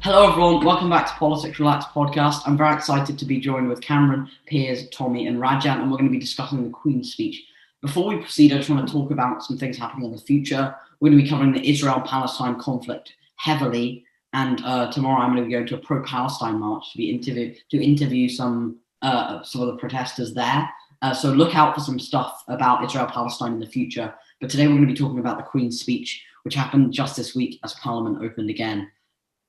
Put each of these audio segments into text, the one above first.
Hello, everyone. Welcome back to Politics Relax podcast. I'm very excited to be joined with Cameron, Piers, Tommy, and Rajan, and we're going to be discussing the Queen's speech. Before we proceed, I just want to talk about some things happening in the future. We're going to be covering the Israel-Palestine conflict heavily, and tomorrow I'm going to be going to a pro-Palestine march to interview some of the protesters there. So look out for some stuff about Israel-Palestine in the future. But today we're going to be talking about the Queen's speech, which happened just this week as Parliament opened again.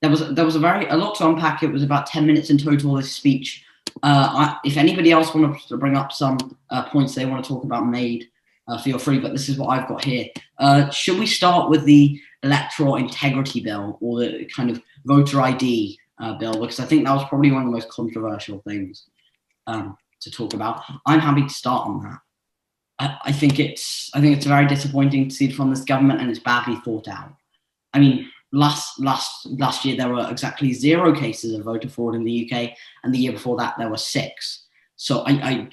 There was a lot to unpack. It was about 10 minutes in total, this speech. If anybody else wants to bring up some points they want to talk about made, feel free, but this is what I've got here. Should we start with the electoral integrity bill or the kind of voter ID bill? Because I think that was probably one of the most controversial things to talk about. I'm happy to start on that. I think it's very disappointing to see from this government, and it's badly thought out. I mean, last year there were exactly 0 cases of voter fraud in the UK, and the year before that there were 6. So I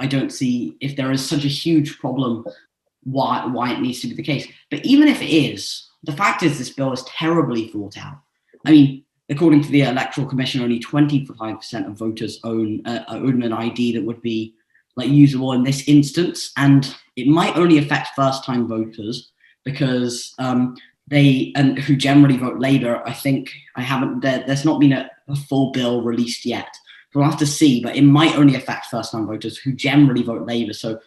don't see, if there is such a huge problem, why it needs to be the case. But even if it is, the fact is this bill is terribly thought out. I mean, according to the Electoral Commission, only 25% of voters own an ID that would be usable in this instance, and it might only affect first-time voters because who generally vote Labour. I think there's not been a full bill released yet. We'll have to see, but it might only affect first-time voters who generally vote Labour. So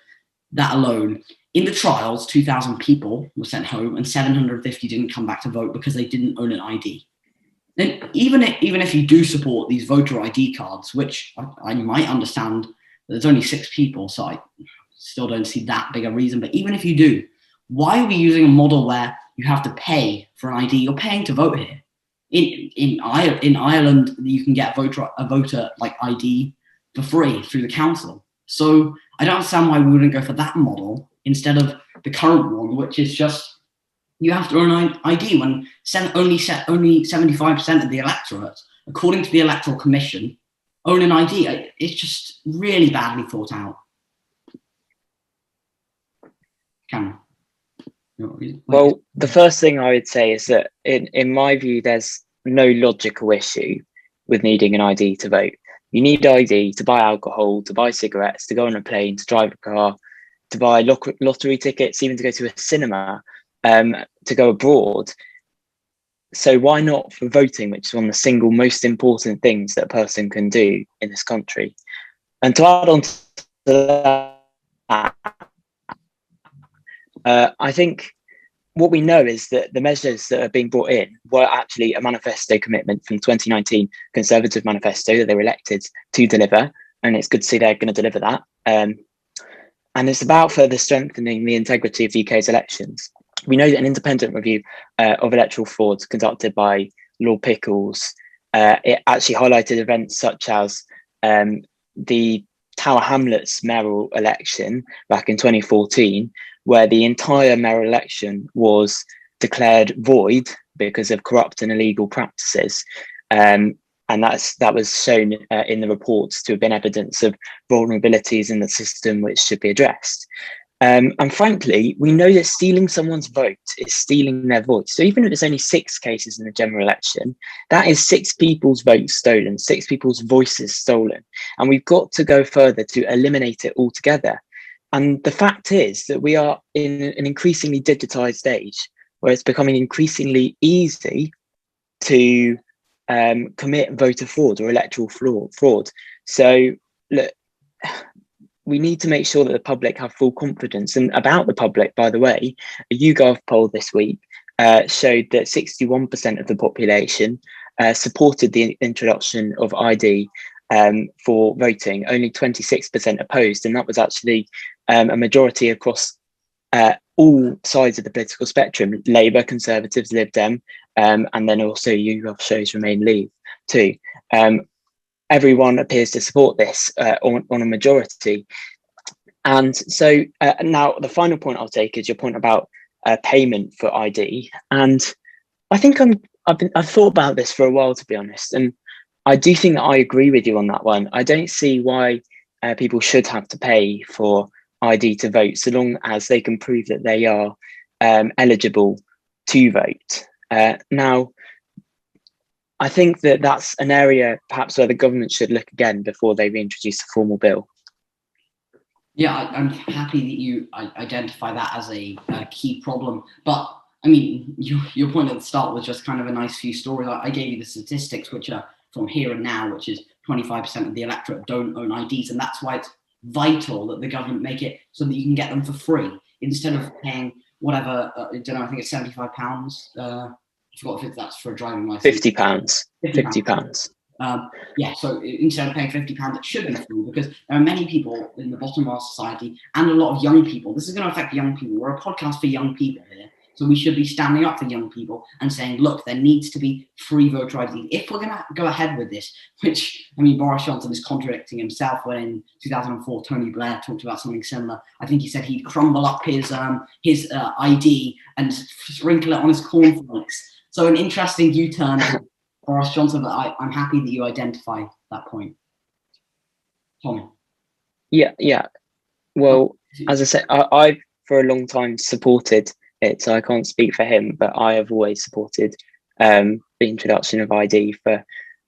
that alone. In the trials, 2,000 people were sent home and 750 didn't come back to vote because they didn't own an ID. Then even if you do support these voter ID cards, which I might understand, there's only 6 people, so I still don't see that big a reason. But even if you do, why are we using a model where you have to pay for an ID? You're paying to vote here. In Ireland, you can get a voter ID for free through the council. So I don't understand why we wouldn't go for that model instead of the current one, which is just you have to own an ID when only 75% of the electorate, according to the Electoral Commission, own an ID. It's just really badly thought out. Cameron. Well, the first thing I would say is that in my view, there's no logical issue with needing an ID to vote. You need ID to buy alcohol, to buy cigarettes, to go on a plane, to drive a car, to buy lottery tickets, even to go to a cinema, to go abroad. So why not for voting, which is one of the single most important things that a person can do in this country? And to add on to that, I think what we know is that the measures that are being brought in were actually a manifesto commitment from the 2019 Conservative manifesto that they were elected to deliver. And it's good to see they're going to deliver that. And it's about further strengthening the integrity of the UK's elections. We know that an independent review of electoral fraud conducted by Lord Pickles, it actually highlighted events such as the Tower Hamlets mayoral election back in 2014, where the entire mayoral election was declared void because of corrupt and illegal practices. And that was shown in the reports to have been evidence of vulnerabilities in the system which should be addressed. And frankly, we know that stealing someone's vote is stealing their voice. So even if there's only 6 cases in the general election, that is 6 people's votes stolen, 6 people's voices stolen. And we've got to go further to eliminate it altogether. And the fact is that we are in an increasingly digitized age where it's becoming increasingly easy to commit voter fraud or electoral fraud. So look, we need to make sure that the public have full confidence. And about the public, by the way, a YouGov poll this week showed that 61% of the population supported the introduction of ID for voting. Only 26% opposed, and that was actually a majority across all sides of the political spectrum: Labour, Conservatives, Lib Dem, and then also YouGov shows Remain Leave too. Everyone appears to support this on a majority. And so now the final point I'll take is your point about payment for ID. And I think I've thought about this for a while, to be honest. And I do think that I agree with you on that one. I don't see why people should have to pay for ID to vote, so long as they can prove that they are eligible to vote. Now, I think that that's an area perhaps where the government should look again before they reintroduce a formal bill. Yeah, I'm happy that you identify that as a key problem. But I mean, your point at the start was just kind of a nice few stories. I gave you the statistics, which are from here and now, which is 25% of the electorate don't own IDs. And that's why it's vital that the government make it so that you can get them for free instead of paying whatever, I don't know, I think it's £75. I forgot if that's for a driving license. £50. £50. Yeah, so instead of paying £50, it should be free, because there are many people in the bottom of our society and a lot of young people. This is going to affect young people. We're a podcast for young people here, so we should be standing up for young people and saying, look, there needs to be free voter ID. If we're going to go ahead with this, which, I mean, Boris Johnson is contradicting himself when in 2004 Tony Blair talked about something similar. I think he said he'd crumble up his ID and sprinkle it on his cornflakes. So an interesting U-turn, Boris Johnson, but I'm happy that you identify that point. Tommy. Yeah. Well, as I said, I've for a long time supported it, so I can't speak for him, but I have always supported the introduction of ID for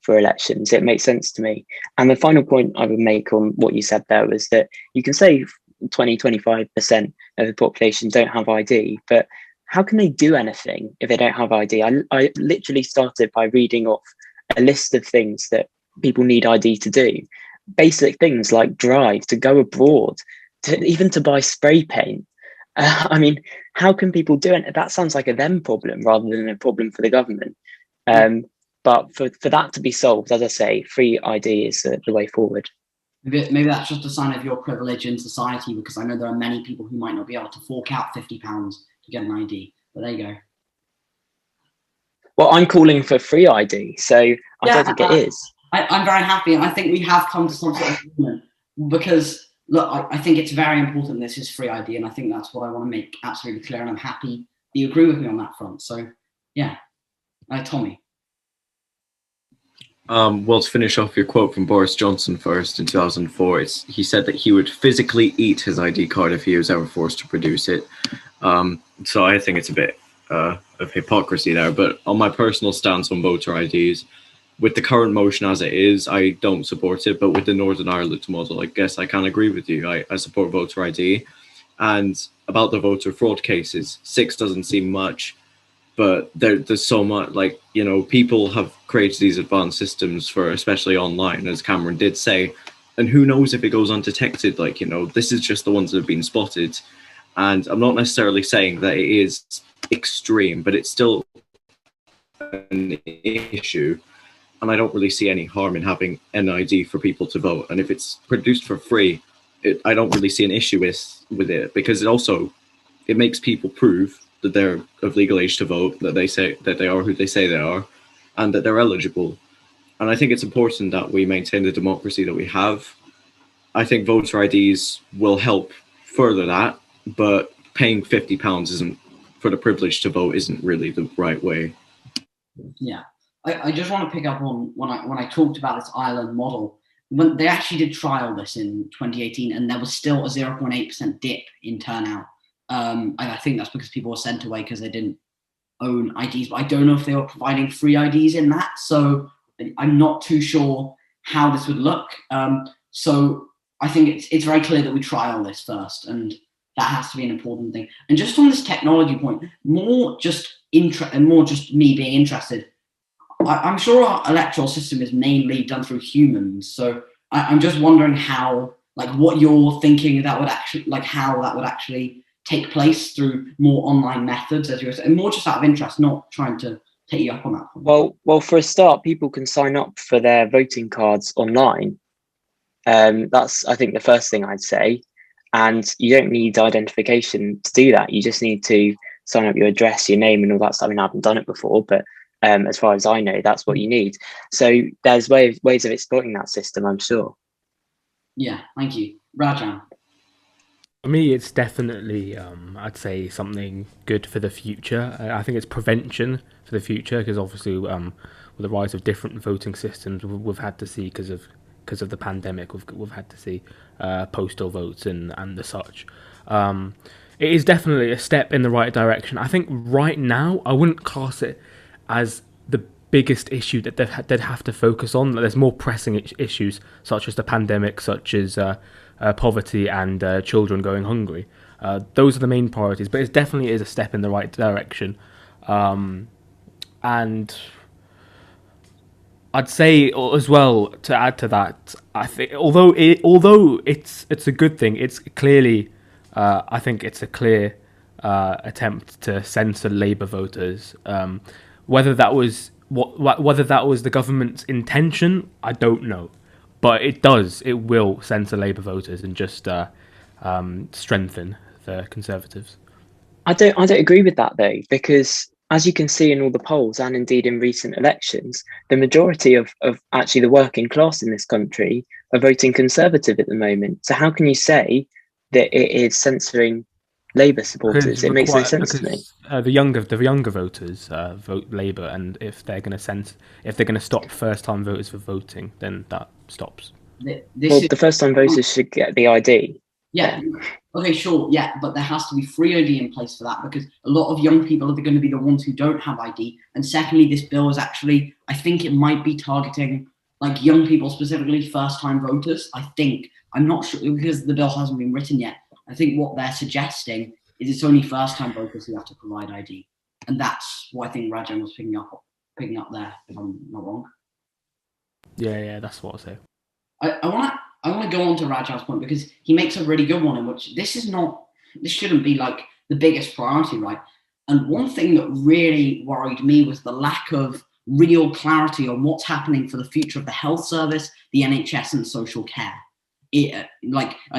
elections. It makes sense to me. And the final point I would make on what you said there was that you can say 20-25% of the population don't have ID, but how can they do anything if they don't have ID? I literally started by reading off a list of things that people need ID to do. Basic things like drive, to go abroad, even to buy spray paint. I mean, how can people do it? That sounds like a them problem rather than a problem for the government. But for that to be solved, as I say, free ID is the way forward. Maybe that's just a sign of your privilege in society, because I know there are many people who might not be able to fork out £50 to get an ID. But there you go. Well, I'm calling for free ID, so I don't think it is. I'm very happy, and I think we have come to some sort of agreement, because look, I think it's very important this is free ID, and I think that's what I want to make absolutely clear, and I'm happy that you agree with me on that front. So, yeah. Tommy. Well, to finish off your quote from Boris Johnson first, in 2004, he said that he would physically eat his ID card if he was ever forced to produce it. So I think it's a bit of hypocrisy there. But on my personal stance on voter IDs, with the current motion as it is, I don't support it. But with the Northern Ireland model, I guess I can agree with you. I support voter ID. And about the voter fraud cases, 6 doesn't seem much. But there's so much, like, you know, people have created these advanced systems for, especially online, as Cameron did say, and who knows if it goes undetected. Like, you know, this is just the ones that have been spotted. And I'm not necessarily saying that it is extreme, but it's still an issue. And I don't really see any harm in having an ID for people to vote. And if it's produced for free, I don't really see an issue with it, because it makes people prove that they're of legal age to vote, that they say that they are who they say they are, and that they're eligible. And I think it's important that we maintain the democracy that we have. I think voter IDs will help further that, but paying £50 isn't for the privilege to vote isn't really the right way. Yeah, I just want to pick up on when I talked about this Ireland model. When they actually did trial this in 2018, and there was still a 0.8% dip in turnout. I think that's because people were sent away because they didn't own IDs, but I don't know if they were providing free IDs in that. So I'm not too sure how this would look. So I think it's very clear that we trial this first, and that has to be an important thing. And just on this technology point, more just me being interested, I'm sure our electoral system is mainly done through humans. So I'm just wondering how, like, what you're thinking that would actually, like, how that would actually take place through more online methods, as you were saying, and more just out of interest, not trying to take you up on that point. Well, for a start, people can sign up for their voting cards online. That's, I think, the first thing I'd say. And you don't need identification to do that. You just need to sign up your address, your name, and all that stuff. I mean, I haven't done it before, but as far as I know, that's what you need. So there's ways of exploiting that system, I'm sure. Yeah, thank you. Rajan. For me, it's definitely, I'd say, something good for the future. I think it's prevention for the future, because obviously with the rise of different voting systems, we've had to see, because of the pandemic, we've had to see postal votes and the such. It is definitely a step in the right direction. I think right now, I wouldn't class it as the biggest issue that they'd have to focus on. There's more pressing issues, such as the pandemic, such as poverty and children going hungry. Those are the main priorities, but it definitely is a step in the right direction. And I'd say as well, to add to that, I think although it's a good thing, it's clearly I think it's a clear attempt to censor Labour voters. Whether that was the government's intention, I don't know, but it will censor Labour voters and just strengthen the Conservatives. I don't agree with that though, because as you can see in all the polls and indeed in recent elections, the majority of actually the working class in this country are voting Conservative at the moment. So how can you say that it is censoring Labour supporters? It makes no sense to me. The younger voters vote Labour, and if they're going to stop first-time voters for voting, then that stops. The first-time voters should get the ID. Yeah. Okay, sure. Yeah, but there has to be free ID in place for that, because a lot of young people are going to be the ones who don't have ID. And secondly, this bill is actually, I think it might be targeting like young people, specifically first-time voters. I think, I'm not sure because the bill hasn't been written yet. I think what they're suggesting is it's only first-time voters who have to provide ID, and that's what I think Rajan was picking up there, if I'm not wrong. Yeah, that's what I say. I want to go on to Rajan's point, because he makes a really good one, in which this shouldn't be like the biggest priority, right? And one thing that really worried me was the lack of real clarity on what's happening for the future of the health service, the NHS, and social care. I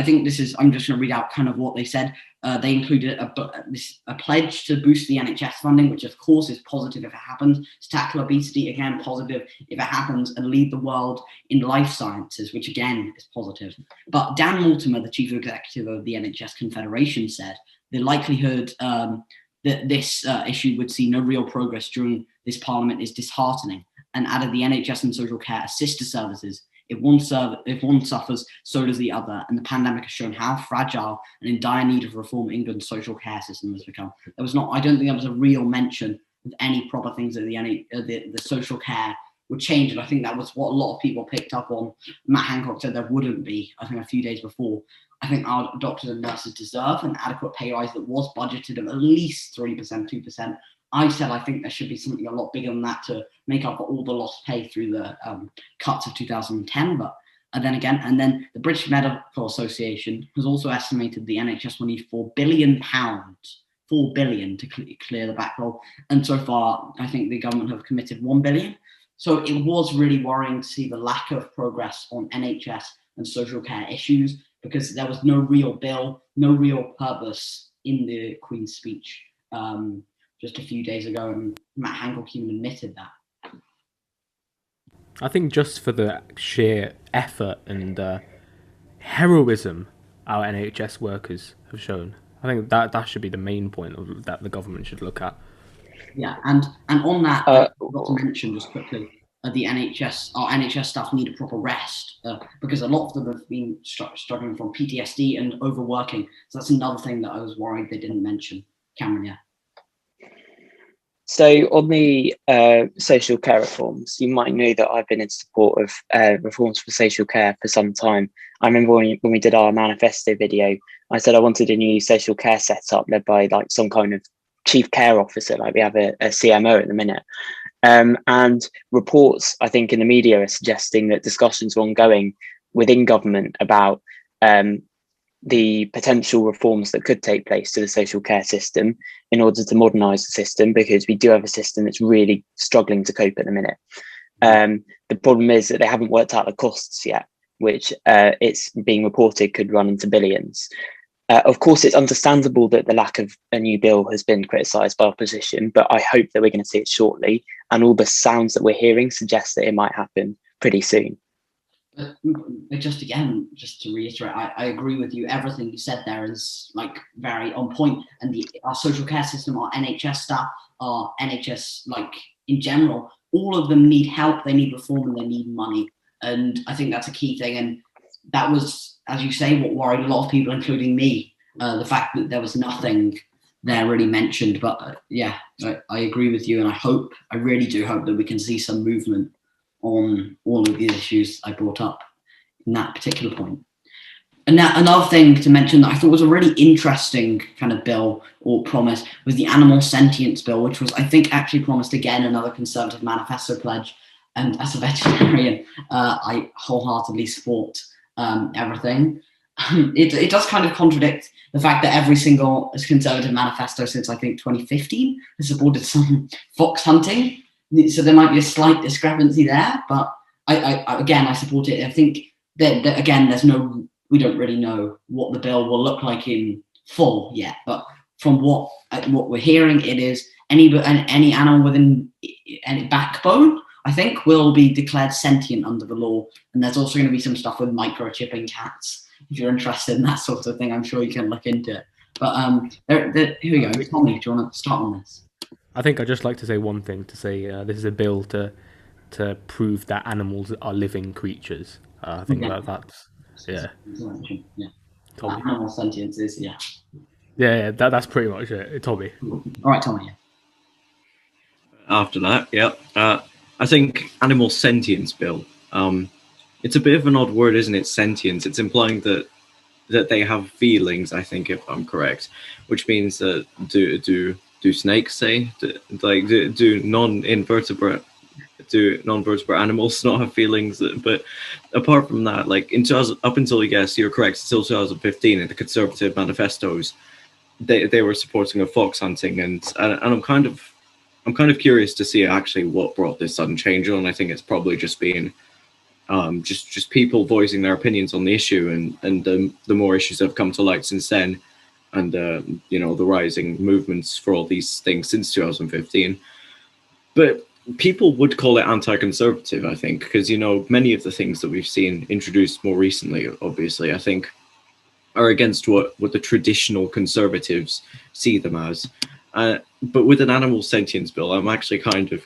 think I'm just going to read out kind of what they said. They included a pledge to boost the NHS funding, which of course is positive if it happens, to tackle obesity, again positive if it happens, and lead the world in life sciences, which again is positive. But Dan Mortimer, the chief executive of the NHS Confederation, said the likelihood that this issue would see no real progress during this parliament is disheartening, and added the NHS and social care are sister services. If one suffers, so does the other, and the pandemic has shown how fragile and in dire need of reform England's social care system has become. I don't think there was a real mention of any proper things that the social care would change, and I think that was what a lot of people picked up on. Matt Hancock said there wouldn't be, I think a few days before. I think our doctors and nurses deserve an adequate pay rise that was budgeted of at least 3%, 2%. I said I think there should be something a lot bigger than that to make up for all the lost pay through the cuts of 2010. But then the British Medical Association has also estimated the NHS will need £4 billion, £4 billion to clear the backlog. And so far, I think the government have committed £1 billion. So it was really worrying to see the lack of progress on NHS and social care issues, because there was no real bill, no real purpose in the Queen's speech just a few days ago, and Matt Hancock even admitted that. I think just for the sheer effort and heroism our NHS workers have shown, I think that should be the main point that the government should look at. Yeah, and on that, I've got to mention just quickly, our NHS staff need a proper rest, because a lot of them have been struggling from PTSD and overworking. So that's another thing that I was worried they didn't mention. Cameron, yeah. So on the social care reforms, you might know that I've been in support of reforms for social care for some time. I remember when we did our manifesto video, I said I wanted a new social care setup led by like some kind of chief care officer, like we have a CMO at the minute. And reports, I think, in the media are suggesting that discussions are ongoing within government about the potential reforms that could take place to the social care system in order to modernise the system, because we do have a system that's really struggling to cope at the minute. The problem is that they haven't worked out the costs yet, which it's being reported could run into billions. Of course, it's understandable that the lack of a new bill has been criticised by opposition, but I hope that we're going to see it shortly. And all the sounds that we're hearing suggest that it might happen pretty soon. Just to reiterate, I agree with you. Everything you said there is like very on point. And our social care system, our NHS staff, our NHS, like in general, all of them need help. They need reform and they need money. And I think that's a key thing. And that was, as you say, what worried a lot of people, including me. The fact that there was nothing there really mentioned. But yeah, I agree with you, and I really do hope that we can see some movement on all of these issues I brought up in that particular point. And now another thing to mention that I thought was a really interesting kind of bill or promise was the animal sentience bill, which was, I think, actually promised again another Conservative manifesto pledge. And as a vegetarian, I wholeheartedly support everything. It does kind of contradict the fact that every single Conservative manifesto since, I think, 2015 has supported some fox hunting. So there might be a slight discrepancy there, but I support it. I think that again, we don't really know what the bill will look like in full yet, but from what we're hearing, it is any animal within any backbone, I think, will be declared sentient under the law. And there's also going to be some stuff with microchipping cats. If you're interested in that sort of thing, I'm sure you can look into it. But here we go. Tommy, do you want to start on this? I think I'd just like to say one thing, to say this is a bill to prove that animals are living creatures. I think that's, yeah. Animal sentience is, yeah. Yeah, that's pretty much it, Tommy. All right, Tommy. After that, yeah. I think animal sentience bill. It's a bit of an odd word, isn't it? Sentience. It's implying that they have feelings, I think, if I'm correct, which means that do snakes say do non-vertebrate animals not have feelings? But apart from that, like up until, yes, you're correct, until 2015 in the Conservative manifestos, they were supporting a fox hunting, and I'm kind of curious to see actually what brought this sudden change on. I think it's probably just been just people voicing their opinions on the issue, and the more issues have come to light since then, and the rising movements for all these things since 2015. But people would call it anti-conservative, I think, because many of the things that we've seen introduced more recently, obviously, I think, are against what the traditional conservatives see them as. But with an animal sentience bill, I'm actually kind of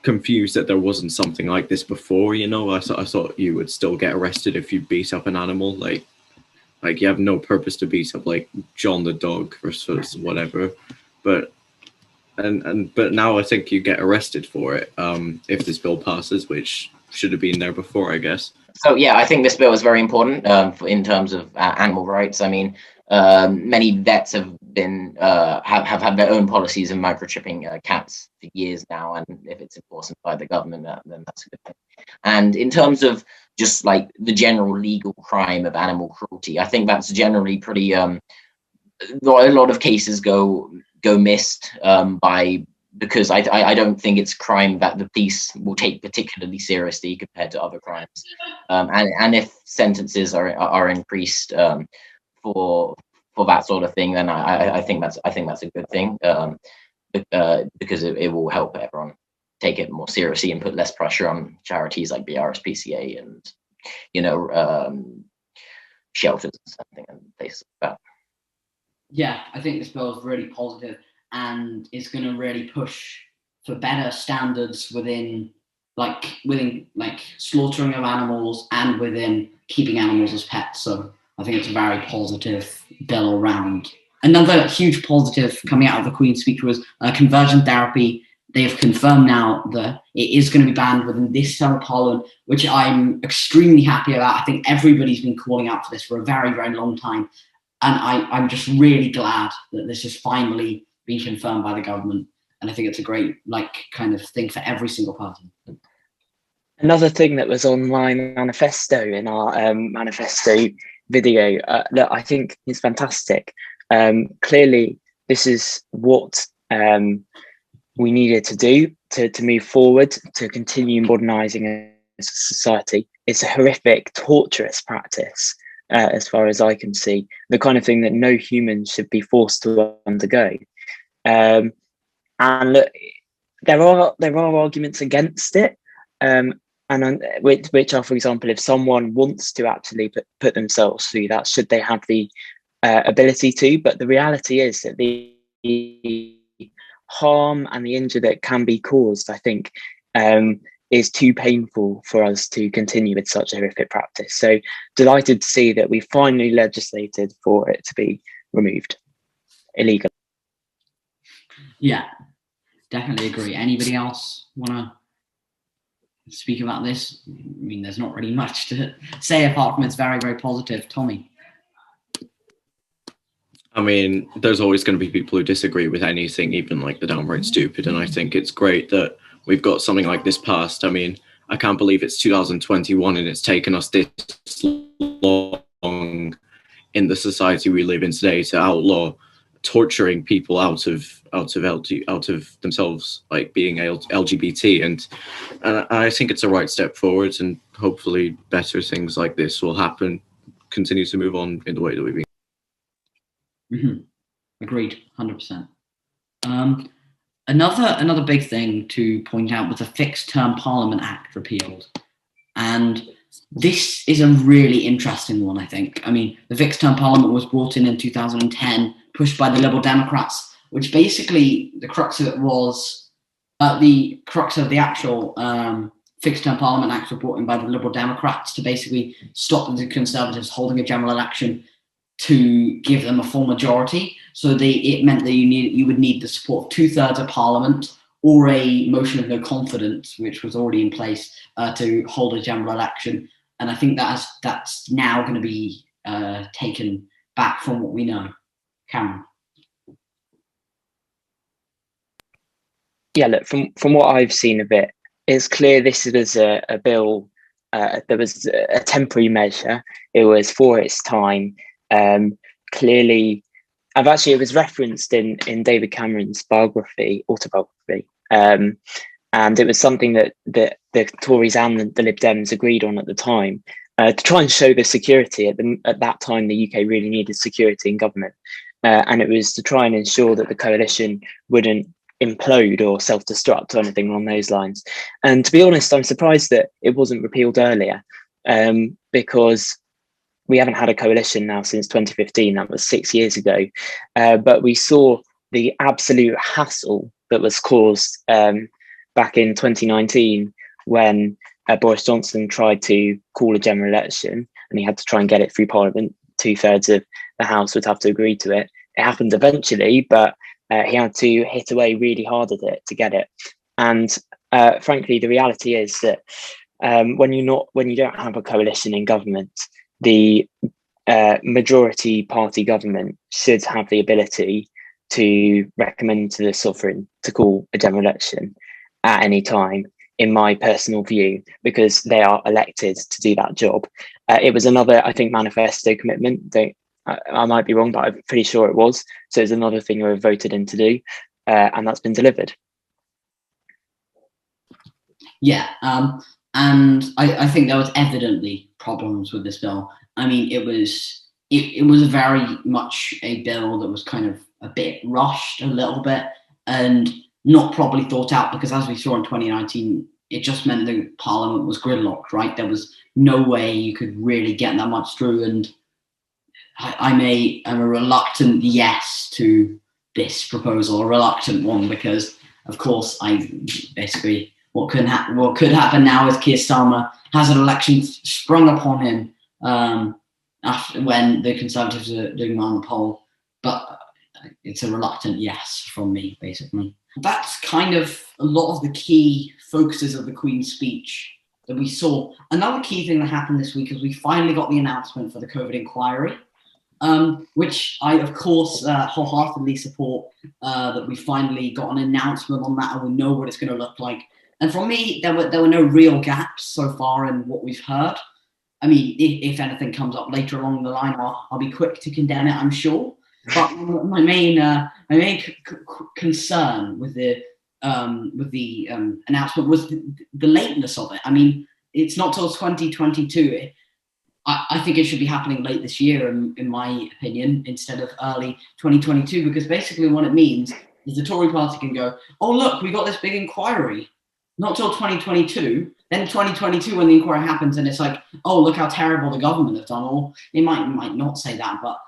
confused that there wasn't something like this before. I thought you would still get arrested if you beat up an animal. Like you have no purpose to beat up like John the dog or whatever. But now I think you get arrested for it if this bill passes, which should have been there before, I guess. So yeah, I think this bill is very important in terms of animal rights. I mean, many vets have been have had their own policies of microchipping cats for years now, and if it's enforced by the government, then that's a good thing. And in terms of just like the general legal crime of animal cruelty, I think that's generally pretty. A lot of cases go missed because I don't think it's crime that the police will take particularly seriously compared to other crimes, and if sentences are increased for that sort of thing, then I think that's a good thing, because it will help everyone take it more seriously and put less pressure on charities like BRSPCA and shelters and something and places like that. Yeah, I think this bill is really positive and is going to really push for better standards within slaughtering of animals and within keeping animals as pets. So I think it's a very positive bill around. Another huge positive coming out of the Queen's speech was conversion therapy. They have confirmed now that it is going to be banned within this term of Parliament, which I'm extremely happy about. I think everybody's been calling out for this for a very, very long time. And I'm just really glad that this has finally been confirmed by the government. And I think it's a great kind of thing for every single party. Another thing that was on my manifesto in our manifesto video, that I think is fantastic. Clearly, this is what we needed to do to move forward, to continue modernising as a society. It's a horrific, torturous practice. As far as I can see, the kind of thing that no human should be forced to undergo. And look, there are arguments against it, which are, for example, if someone wants to actually put themselves through that, should they have the ability to? But the reality is that the harm and the injury that can be caused, I think, is too painful for us to continue with such a horrific practice. So delighted to see that we finally legislated for it to be removed illegally. Yeah, definitely agree. Anybody else want to speak about this? I mean, there's not really much to say apart from it's very, very positive. Tommy? I mean, there's always going to be people who disagree with anything, even like the downright stupid. And I think it's great that we've got something like this passed. I mean, I can't believe it's 2021 and it's taken us this long in the society we live in today to outlaw torturing people out of themselves, like being LGBT. And I think it's a right step forward, and hopefully better things like this will happen, continue to move on in the way that we've been. Mm-hmm. Agreed, 100%. Another big thing to point out was the Fixed Term Parliament Act repealed, and this is a really interesting one, I think. I mean, the Fixed Term Parliament was brought in 2010, pushed by the Liberal Democrats, which basically the crux of it was the crux of the actual Fixed Term Parliament Act was brought in by the Liberal Democrats to basically stop the Conservatives holding a general election to give them a full majority. So it meant that you would need the support of 2/3 of Parliament or a motion of no confidence, which was already in place to hold a general election. And I think that's now going to be taken back from what we know. Cameron? Yeah, look, from what I've seen of it, it's clear this was a bill. There was a temporary measure. It was for its time. Clearly, it was referenced in David Cameron's autobiography, and it was something that the Tories and the Lib Dems agreed on at the time to try and show the security. At that time, the UK really needed security in government, and it was to try and ensure that the coalition wouldn't implode or self-destruct or anything along those lines. And to be honest, I'm surprised that it wasn't repealed earlier, because we haven't had a coalition now since 2015. That was 6 years ago. But we saw the absolute hassle that was caused back in 2019 when Boris Johnson tried to call a general election and he had to try and get it through Parliament. 2/3 of the House would have to agree to it. It happened eventually, but he had to hit away really hard at it to get it. And frankly, the reality is that when you don't have a coalition in government, the majority party government should have the ability to recommend to the sovereign to call a general election at any time, in my personal view, because they are elected to do that job. It was another, I think, manifesto commitment. I might be wrong, but I'm pretty sure it was. So it's another thing we voted in to do, and that's been delivered. Yeah, and I think there was evidently problems with this bill. I mean, it was very much a bill that was kind of a bit rushed, a little bit, and not properly thought out, because as we saw in 2019, it just meant the Parliament was gridlocked, right? There was no way you could really get that much through, and I'm a reluctant yes to this proposal, a reluctant one, because of course what could happen now is Keir Starmer has an election sprung upon him after when the Conservatives are doing well on the poll, but it's a reluctant yes from me, basically. That's kind of a lot of the key focuses of the Queen's speech that we saw. Another key thing that happened this week is we finally got the announcement for the COVID inquiry, which I, of course, wholeheartedly support, that we finally got an announcement on that and we know what it's going to look like. And for me, there were no real gaps so far in what we've heard. I mean, if anything comes up later along the line, I'll be quick to condemn it, I'm sure. But my main concern with the announcement was the lateness of it. I mean, it's not till 2022. I think it should be happening late this year, in my opinion, instead of early 2022, because basically what it means is the Tory party can go, oh, look, we got this big inquiry. Not till 2022. Then 2022, when the inquiry happens, and it's like, oh, look how terrible the government have done. Or they might not say that, but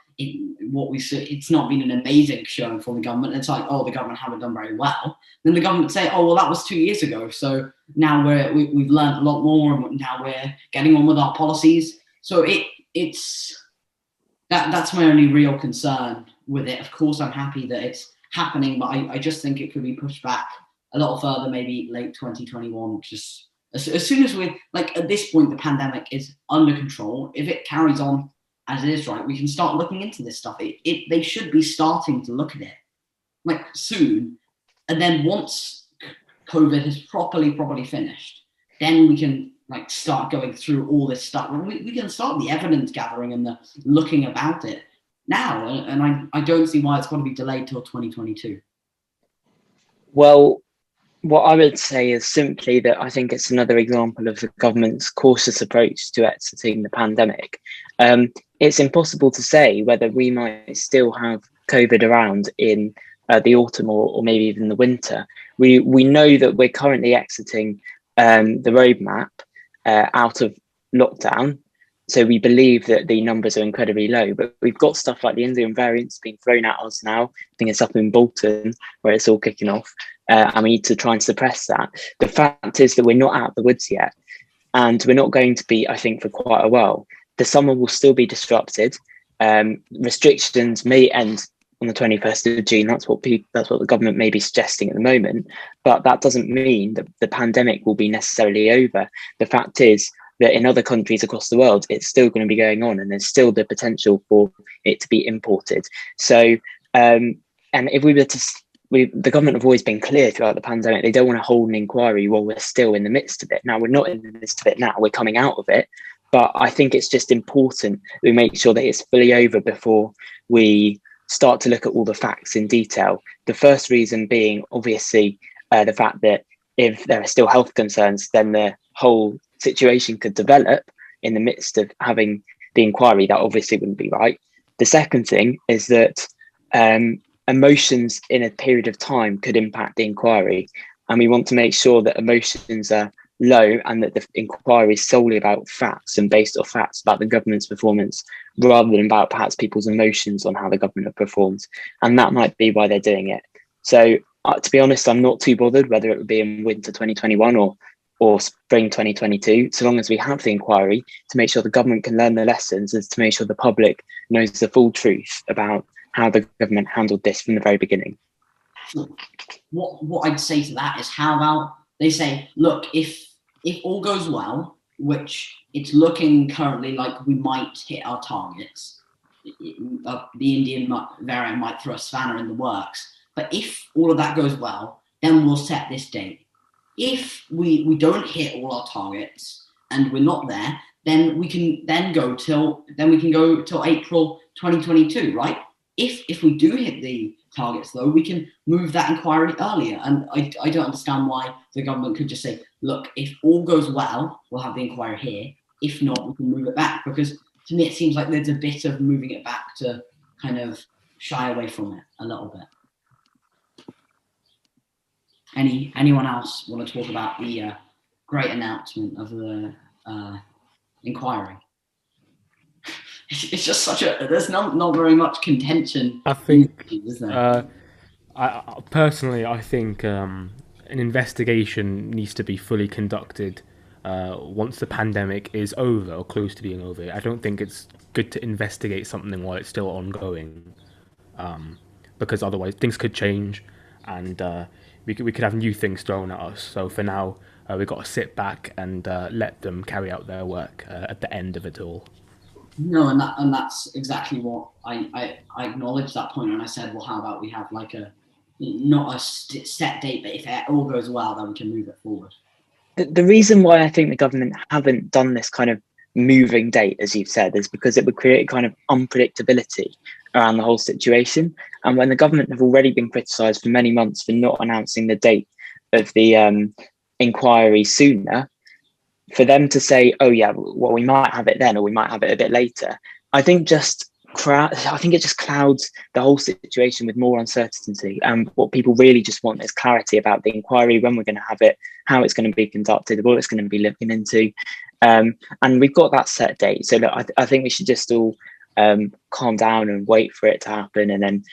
what we see, it's not been an amazing showing for the government. It's like, oh, the government haven't done very well. Then the government say, oh, well, that was 2 years ago. So now we've learned a lot more, and now we're getting on with our policies. So that's my only real concern with it. Of course, I'm happy that it's happening, but I just think it could be pushed back a little further, maybe late 2021. Just as soon as we're like, at this point, the pandemic is under control. If it carries on as it is, right, we can start looking into this stuff. They should be starting to look at it like soon. And then once COVID has properly finished, then we can like start going through all this stuff. We can start the evidence gathering and the looking about it now. And I don't see why it's got to be delayed till 2022. Well, what I would say is simply that I think it's another example of the government's cautious approach to exiting the pandemic. It's impossible to say whether we might still have COVID around in the autumn or maybe even the winter. We know that we're currently exiting the roadmap out of lockdown. So we believe that the numbers are incredibly low, but we've got stuff like the Indian variants being thrown at us now. I think it's up in Bolton where it's all kicking off. And we need to try and suppress that. The fact is that we're not out of the woods yet, and we're not going to be, I think, for quite a while. The summer will still be disrupted. Restrictions may end on the 21st of June. That's what the government may be suggesting at the moment. But that doesn't mean that the pandemic will be necessarily over. The fact is that in other countries across the world, it's still going to be going on, and there's still the potential for it to be imported. So, and if we were to the government have always been clear throughout the pandemic, they don't want to hold an inquiry while we're still in the midst of it. Now, we're not in the midst of it now, we're coming out of it. But I think it's just important that we make sure that it's fully over before we start to look at all the facts in detail. The first reason being, obviously, the fact that if there are still health concerns, then the whole situation could develop in the midst of having the inquiry. That obviously wouldn't be right. The second thing is that emotions in a period of time could impact the inquiry, and we want to make sure that emotions are low and that the inquiry is solely about facts and based off facts about the government's performance rather than about perhaps people's emotions on how the government have performed. And that might be why they're doing it. So to be honest, I'm not too bothered whether it would be in winter 2021 or spring 2022, so long as we have the inquiry to make sure the government can learn the lessons and to make sure the public knows the full truth about how the government handled this from the very beginning. What I'd say to that is, how about they say, look, if all goes well, which it's looking currently like we might hit our targets, the Indian variant might throw a spanner in the works, but if all of that goes well, then we'll set this date. If we don't hit all our targets and we're not there, then we can go till April 2022, right? If we do hit the targets, though, we can move that inquiry earlier. And I don't understand why the government could just say, look, if all goes well, we'll have the inquiry here. If not, we can move it back. Because to me, it seems like there's a bit of moving it back to kind of shy away from it a little bit. Anyone else want to talk about the great announcement of the inquiry? It's just there's not very much contention. I think, is there? I personally think an investigation needs to be fully conducted once the pandemic is over or close to being over. I don't think it's good to investigate something while it's still ongoing, because otherwise things could change and we could have new things thrown at us. So for now, we've got to sit back and let them carry out their work at the end of it all. No, and that's exactly what I acknowledged that point, and I said, well, how about we have like not a set date, but if it all goes well, then we can move it forward. The reason why I think the government haven't done this kind of moving date, as you've said, is because it would create a kind of unpredictability around the whole situation. And when the government have already been criticised for many months for not announcing the date of the inquiry sooner, for them to say, oh yeah, well, we might have it then, or we might have it a bit later, I think it just clouds the whole situation with more uncertainty. And what people really just want is clarity about the inquiry, when we're going to have it, how it's going to be conducted, what it's going to be looking into. And we've got that set date. So look, I think we should just all calm down and wait for it to happen, and then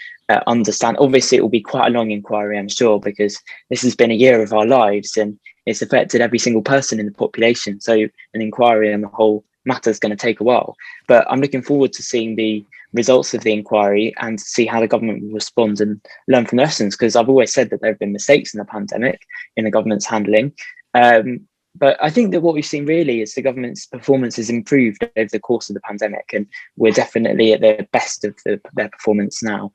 understand. Obviously, it will be quite a long inquiry, I'm sure, because this has been a year of our lives and it's affected every single person in the population. So an inquiry on the whole matter is going to take a while. But I'm looking forward to seeing the results of the inquiry and see how the government will respond and learn from the lessons. Because I've always said that there have been mistakes in the pandemic in the government's handling. But I think that what we've seen really is the government's performance has improved over the course of the pandemic, and we're definitely at the best of their performance now.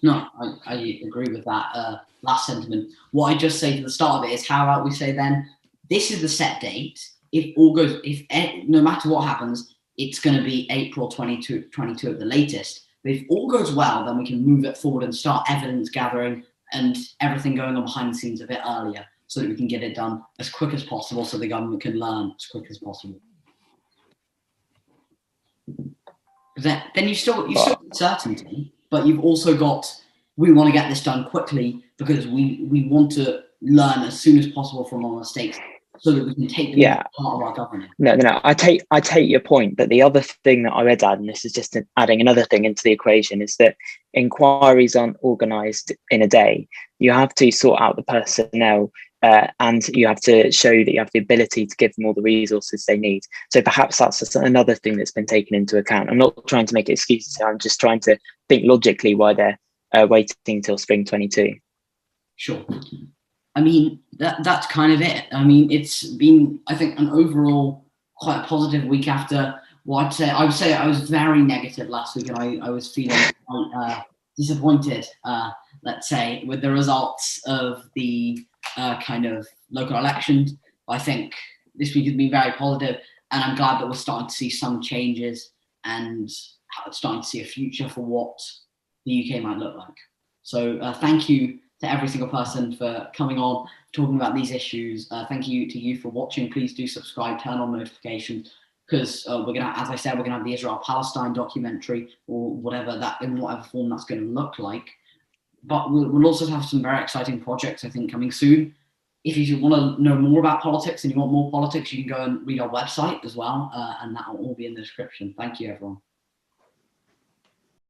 No, I agree with that last sentiment. What I just say to the start of it is, how about we say then, this is the set date. No matter what happens, it's going to be April 2022 at the latest. But if all goes well, then we can move it forward and start evidence gathering and everything going on behind the scenes a bit earlier, so that we can get it done as quick as possible, so the government can learn as quick as possible. Then you still get certainty, but you've also got, we want to get this done quickly because we want to learn as soon as possible from our mistakes, so that we can take them as part of our governance. No, I take your point, but the other thing that I would add, and this is just adding another thing into the equation, is that inquiries aren't organised in a day. You have to sort out the personnel, and you have to show that you have the ability to give them all the resources they need. So perhaps that's just another thing that's been taken into account. I'm not trying to make excuses here. I'm just trying to think logically why they're waiting till spring 22. Sure. I mean, that's kind of it. I mean, it's been, I think, an overall quite a positive week after what I would say I was very negative last week, and I was feeling quite disappointed, let's say, with the results of the kind of local elections. I think this week has been very positive, and I'm glad that we're starting to see some changes and starting to see a future for what the UK might look like. So thank you to every single person for coming on, talking about these issues. Thank you to you for watching. Please do subscribe, turn on notifications, because we're gonna, as I said, we're gonna have the Israel-Palestine documentary, or whatever that, in whatever form that's going to look like. But we'll also have some very exciting projects, I think, coming soon. If you want to know more about politics and you want more politics, you can go and read our website as well, and that will all be in the description. Thank you, everyone.